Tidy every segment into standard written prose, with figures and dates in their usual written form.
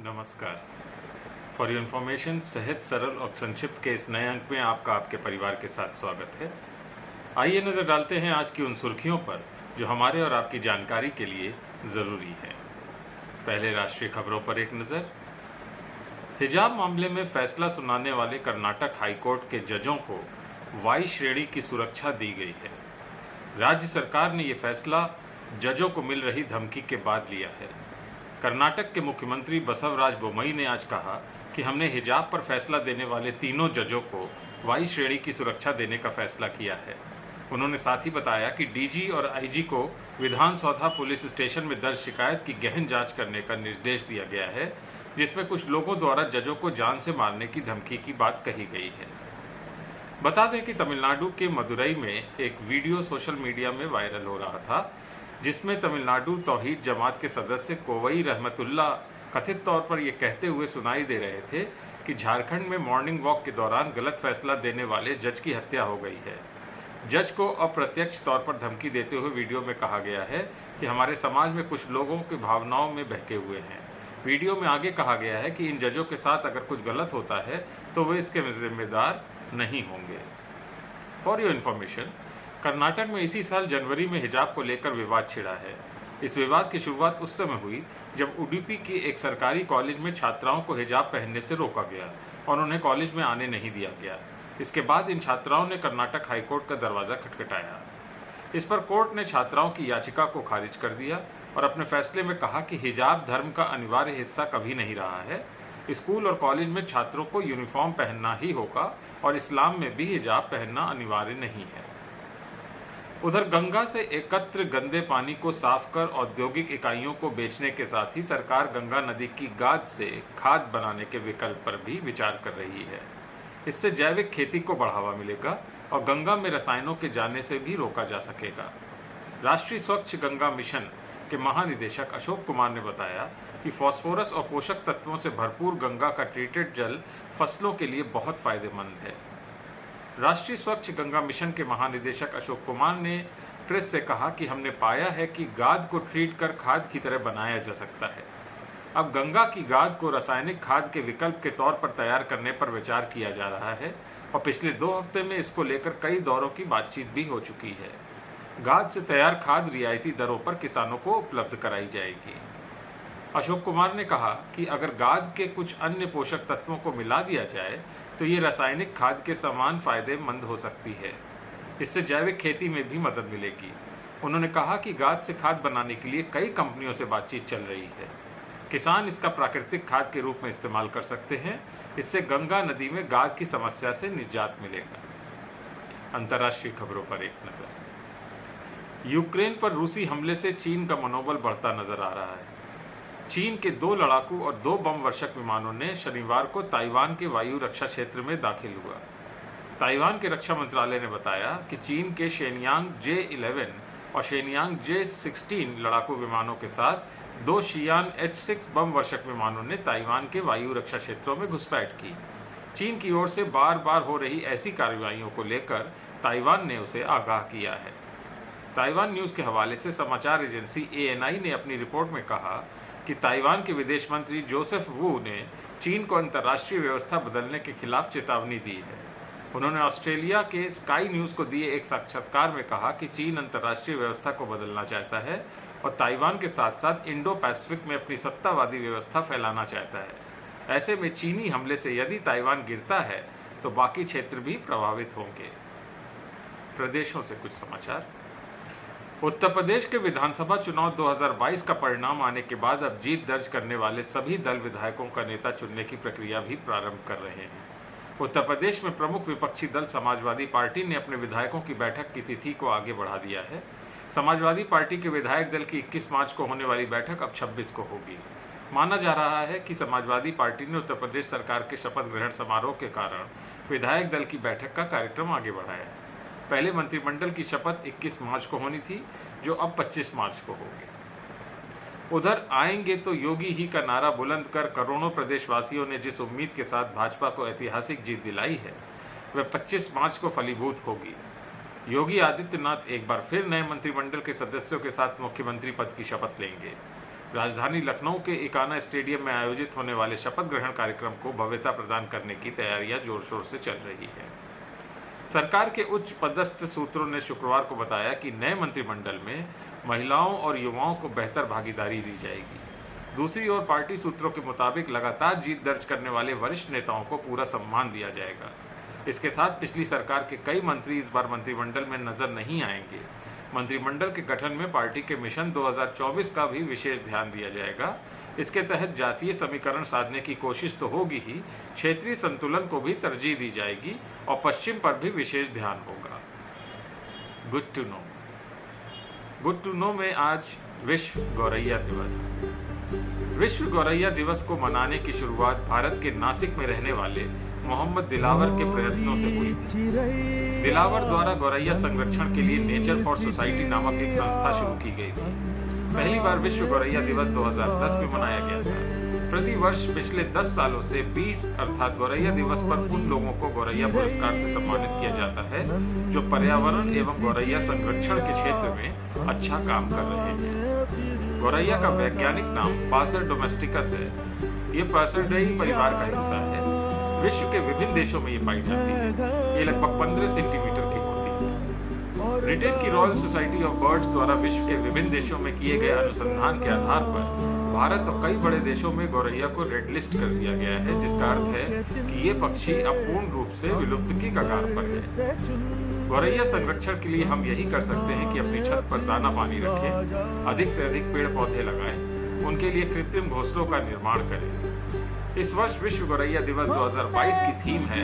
नमस्कार। For your information, सहज, सरल और संक्षिप्त के इस नए अंक में आपका आपके परिवार के साथ स्वागत है। आइए नज़र डालते हैं आज की उन सुर्खियों पर जो हमारे और आपकी जानकारी के लिए ज़रूरी है। पहले राष्ट्रीय खबरों पर एक नज़र। हिजाब मामले में फैसला सुनाने वाले कर्नाटक हाईकोर्ट के जजों को वाई श्रेणी की सुरक्षा दी गई है। राज्य सरकार ने ये फैसला जजों को मिल रही धमकी के बाद लिया है। कर्नाटक के मुख्यमंत्री बसवराज बोम्मई ने आज कहा कि हमने हिजाब पर फैसला देने वाले तीनों जजों को वाई श्रेणी की सुरक्षा देने का फैसला किया है। उन्होंने साथ ही बताया कि डीजी और आईजी को विधानसौधा पुलिस स्टेशन में दर्ज शिकायत की गहन जांच करने का निर्देश दिया गया है, जिसमें कुछ लोगों द्वारा जजों को जान से मारने की धमकी की बात कही गई है। बता दें कि तमिलनाडु के मदुरई में एक वीडियो सोशल मीडिया में वायरल हो रहा था, जिसमें तमिलनाडु तौहीद जमात के सदस्य कोवई रहमतुल्लाह कथित तौर पर यह कहते हुए सुनाई दे रहे थे कि झारखंड में मॉर्निंग वॉक के दौरान गलत फैसला देने वाले जज की हत्या हो गई है। जज को अप्रत्यक्ष तौर पर धमकी देते हुए वीडियो में कहा गया है कि हमारे समाज में कुछ लोगों की भावनाओं में बहके हुए हैं। वीडियो में आगे कहा गया है कि इन जजों के साथ अगर कुछ गलत होता है तो वे इसके जिम्मेदार नहीं होंगे। फॉर योर इन्फॉर्मेशन, कर्नाटक में इसी साल जनवरी में हिजाब को लेकर विवाद छिड़ा है। इस विवाद की शुरुआत उस समय हुई जब उडुपी की एक सरकारी कॉलेज में छात्राओं को हिजाब पहनने से रोका गया और उन्हें कॉलेज में आने नहीं दिया गया। इसके बाद इन छात्राओं ने कर्नाटक हाईकोर्ट का दरवाज़ा खटखटाया। इस पर कोर्ट ने छात्राओं की याचिका को खारिज कर दिया और अपने फैसले में कहा कि हिजाब धर्म का अनिवार्य हिस्सा कभी नहीं रहा है। स्कूल और कॉलेज में छात्रों को यूनिफॉर्म पहनना ही होगा और इस्लाम में भी हिजाब पहनना अनिवार्य नहीं है। उधर गंगा से एकत्र गंदे पानी को साफ कर औद्योगिक इकाइयों को बेचने के साथ ही सरकार गंगा नदी की गाद से खाद बनाने के विकल्प पर भी विचार कर रही है। इससे जैविक खेती को बढ़ावा मिलेगा और गंगा में रसायनों के जाने से भी रोका जा सकेगा। राष्ट्रीय स्वच्छ गंगा मिशन के महानिदेशक अशोक कुमार ने बताया कि फास्फोरस और पोषक तत्वों से भरपूर गंगा का ट्रीटेड जल फसलों के लिए बहुत फायदेमंद है। राष्ट्रीय स्वच्छ गंगा मिशन के महानिदेशक अशोक कुमार ने प्रेस से कहा कि हमने पाया है कि गाद को ट्रीट कर खाद की तरह बनाया जा सकता है। अब गंगा की गाद को रासायनिक खाद के विकल्प के तौर पर तैयार करने पर विचार किया जा रहा है और पिछले 2 हफ्ते में इसको लेकर कई दौरों की बातचीत भी हो चुकी है। गाद से तैयार खाद रियायती दरों पर किसानों को उपलब्ध कराई जाएगी। अशोक कुमार ने कहा कि अगर गाद के कुछ अन्य पोषक तत्वों को मिला दिया जाए तो ये रासायनिक खाद के समान फायदेमंद हो सकती है। इससे जैविक खेती में भी मदद मिलेगी। उन्होंने कहा कि गाद से खाद बनाने के लिए कई कंपनियों से बातचीत चल रही है। किसान इसका प्राकृतिक खाद के रूप में इस्तेमाल कर सकते हैं। इससे गंगा नदी में गाद की समस्या से निजात मिलेगा। अंतर्राष्ट्रीय खबरों पर एक नजर। यूक्रेन पर रूसी हमले से चीन का मनोबल बढ़ता नजर आ रहा है। चीन के 2 लड़ाकू और 2 बम वर्षक विमानों ने शनिवार को ताइवान के वायु रक्षा क्षेत्र में दाखिल हुआ। ताइवान के रक्षा मंत्रालय ने बताया कि चीन के शेनयांग J-11 और शेनयांग J-16 लड़ाकू विमानों के साथ 2 शियान H-6 बम वर्षक विमानों ने ताइवान के वायु रक्षा क्षेत्रों में घुसपैठ की। चीन की ओर से बार बार हो रही ऐसी कार्रवाइयों को लेकर ताइवान ने उसे आगाह किया है। ताइवान न्यूज़ के हवाले से समाचार एजेंसी ANI ने अपनी रिपोर्ट में कहा कि ताइवान के विदेश मंत्री जोसेफ वू ने चीन को अंतर्राष्ट्रीय व्यवस्था बदलने के खिलाफ चेतावनी दी है। उन्होंने ऑस्ट्रेलिया के स्काई न्यूज़ को दिए एक साक्षात्कार में कहा कि चीन अंतर्राष्ट्रीय व्यवस्था को बदलना चाहता है और ताइवान के साथ साथ इंडो पैसिफिक में अपनी सत्तावादी व्यवस्था फैलाना चाहता है। ऐसे में चीनी हमले से यदि ताइवान गिरता है तो बाकी क्षेत्र भी प्रभावित होंगे। प्रदेशों से कुछ समाचार। उत्तर प्रदेश के विधानसभा चुनाव 2022 का परिणाम आने के बाद अब जीत दर्ज करने वाले सभी दल विधायकों का नेता चुनने की प्रक्रिया भी प्रारंभ कर रहे हैं। उत्तर प्रदेश में प्रमुख विपक्षी दल समाजवादी पार्टी ने अपने विधायकों की बैठक की तिथि को आगे बढ़ा दिया है। समाजवादी पार्टी के विधायक दल की 21 मार्च को होने वाली बैठक अब 26 को होगी। माना जा रहा है कि समाजवादी पार्टी ने उत्तर प्रदेश सरकार के शपथ ग्रहण समारोह के कारण विधायक दल की बैठक का कार्यक्रम आगे बढ़ाया है। पहले मंत्रिमंडल की शपथ 21 मार्च को होनी थी, जो अब 25 मार्च को होगी। उधर आएंगे तो योगी ही का नारा बुलंद कर करोड़ों प्रदेशवासियों ने जिस उम्मीद के साथ भाजपा को ऐतिहासिक जीत दिलाई है, वह 25 मार्च को फलीभूत होगी। योगी आदित्यनाथ एक बार फिर नए मंत्रिमंडल के सदस्यों के साथ मुख्यमंत्री पद की शपथ लेंगे। राजधानी लखनऊ के इकाना स्टेडियम में आयोजित होने वाले शपथ ग्रहण कार्यक्रम को भव्यता प्रदान करने की तैयारियां जोर शोर से चल रही है। सरकार के उच्च पदस्थ सूत्रों ने शुक्रवार को बताया कि नए मंत्रिमंडल में महिलाओं और युवाओं को बेहतर भागीदारी दी जाएगी। दूसरी ओर पार्टी सूत्रों के मुताबिक लगातार जीत दर्ज करने वाले वरिष्ठ नेताओं को पूरा सम्मान दिया जाएगा। इसके साथ पिछली सरकार के कई मंत्री इस बार मंत्रिमंडल में नजर नहीं आएंगे। मंत्रिमंडल के गठन में पार्टी के मिशन 2024 का भी विशेष ध्यान दिया जाएगा। इसके तहत जातीय समीकरण साधने की कोशिश तो होगी ही, क्षेत्रीय संतुलन को भी तरजीह दी जाएगी और पश्चिम पर भी विशेष ध्यान होगा। गुड टू नो में आज विश्व गौरैया दिवस। विश्व गौरैया दिवस को मनाने की शुरुआत भारत के नासिक में रहने वाले मोहम्मद दिलावर के प्रयत्नों से हुई थी। दिलावर द्वारा गौरैया संरक्षण के लिए नेचर फॉर सोसाइटी नामक एक संस्था शुरू की गई थी। पहली बार विश्व गौरैया दिवस 2010 में मनाया गया था। प्रति वर्ष पिछले 10 सालों से 20 अर्थात गौरैया दिवस पर उन लोगों को गौरैया पुरस्कार से सम्मानित किया जाता है जो पर्यावरण एवं गौरैया संरक्षण के क्षेत्र में अच्छा काम कर रहे हैं। गौरैया का वैज्ञानिक नाम पासर डोमेस्टिकस है। ये पासरडेई परिवार का हिस्सा है। विश्व के विभिन्न देशों में ये पाई जाती है। ये लगभग 15 सेंटीमीटर की होती है। ब्रिटेन की रॉयल सोसाइटी ऑफ बर्ड्स द्वारा विश्व के विभिन्न देशों में किए गए अनुसंधान के आधार पर भारत और कई बड़े देशों में गौरैया को रेड लिस्ट कर दिया गया है, जिसका अर्थ है कि ये पक्षी अब पूर्ण रूप से विलुप्त की कगार पर है। गौरैया संरक्षण के लिए हम यही कर सकते हैं कि अपनी छत पर दाना पानी रखें, अधिक से अधिक पेड़ पौधे लगाएं, उनके लिए कृत्रिम घोंसलों का निर्माण करें। इस वर्ष विश्व गौरैया दिवस 2022 की थीम है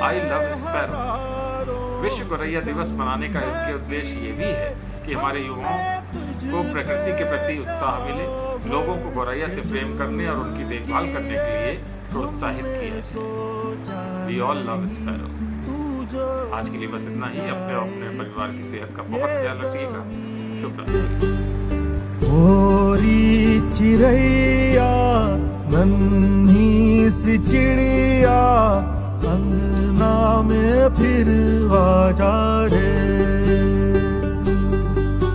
आई लव स्पैरो। विश्व गौरैया दिवस मनाने का इसके उद्देश्य ये भी है कि हमारे युवाओं को प्रकृति के प्रति उत्साह मिले, लोगों को गौरैया से प्रेम करने और उनकी देखभाल करने के लिए प्रोत्साहित किया जाए। We all love sparrow. आज के लिए बस इतना ही। अपने और अपने परिवार की सेहत का बहुत ख्याल रखिएगा। चिड़ैया नन्ही सी चिड़िया अंगना में फिर आ जा रे।